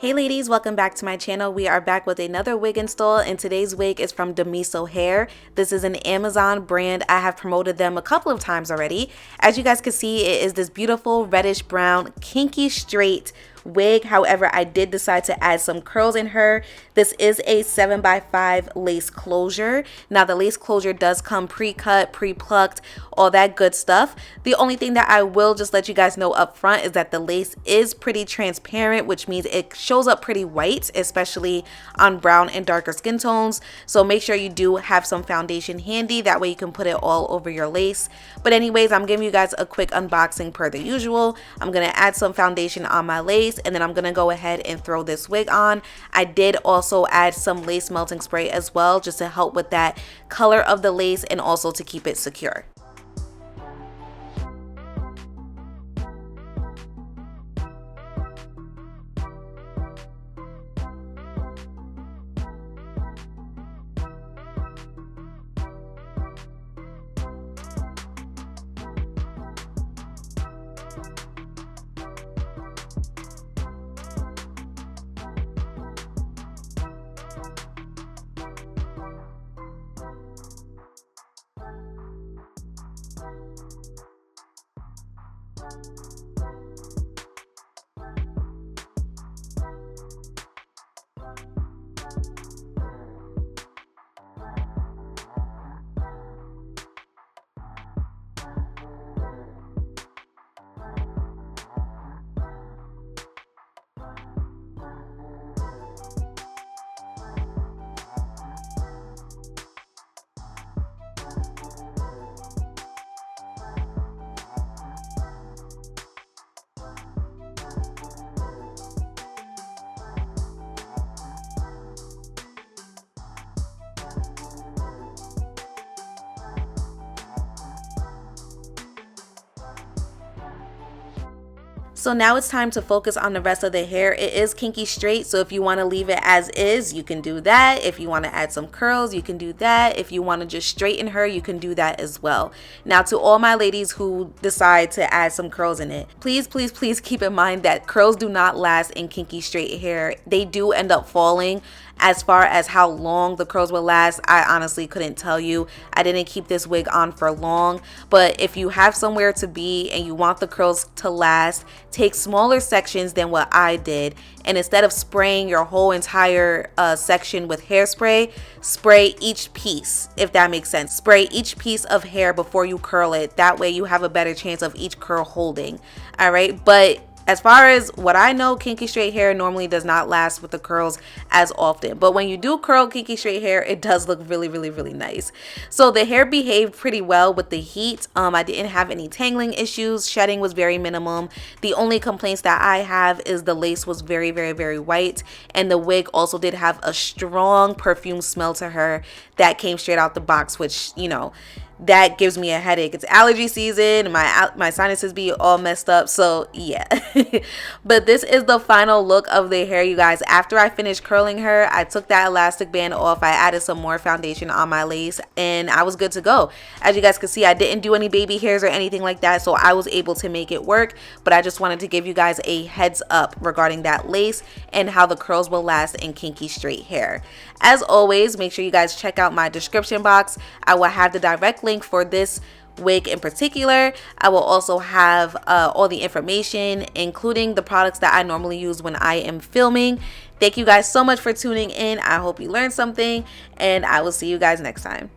Hey ladies, welcome back to my channel. We are back with another wig install, and today's wig is from DOMISO Hair. This is an Amazon brand. I have promoted them a couple of times already. As you guys can see, it is this beautiful reddish brown kinky straight wig. However, I did decide to add some curls in her. This is a 7x5 lace closure. Now the lace closure does come pre-cut, pre-plucked, all that good stuff. The only thing that I will just let you guys know up front is that the lace is pretty transparent, which means it shows up pretty white, especially on brown and darker skin tones. So make sure you do have some foundation handy, that way you can put it all over your lace. But anyways, I'm giving you guys a quick unboxing per the usual. I'm gonna add some foundation on my lace, and then I'm gonna go ahead and throw this wig on. I did also add some lace melting spray as well, just to help with that color of the lace and also to keep it secure. So now it's time to focus on the rest of the hair. It is kinky straight, so if you want to leave it as is, you can do that. If you want to add some curls, you can do that. If you want to just straighten her, you can do that as well. Now, to all my ladies who decide to add some curls in it, please, please, please keep in mind that curls do not last in kinky straight hair. They do end up falling. As far as how long the curls will last, I honestly couldn't tell you. I didn't keep this wig on for long, but if you have somewhere to be and you want the curls to last, take smaller sections than what I did, and instead of spraying your whole entire section with hairspray, spray each piece, if that makes sense. Spray each piece of hair before you curl it. That way you have a better chance of each curl holding. All right, but as far as what I know, kinky straight hair normally does not last with the curls as often. But when you do curl kinky straight hair, it does look really, really, really nice. So the hair behaved pretty well with the heat. I didn't have any tangling issues. Shedding was very minimum. The only complaints that I have is the lace was very, very, very white. And the wig also did have a strong perfume smell to her that came straight out the box, which, you know, that gives me a headache. It's allergy season. My sinuses be all messed up, so yeah. But this is the final look of the hair, you guys. After I finished curling her, I took that elastic band off. I added some more foundation on my lace, and I was good to go. As you guys can see, I didn't do any baby hairs or anything like that, so I was able to make it work. But I just wanted to give you guys a heads up regarding that lace and how the curls will last in kinky straight hair. As always, make sure you guys check out my description box. I will have the direct link for this wig in particular. I will also have all the information, including the products that I normally use when I am filming. Thank you guys so much for tuning in. I hope you learned something, and I will see you guys next time.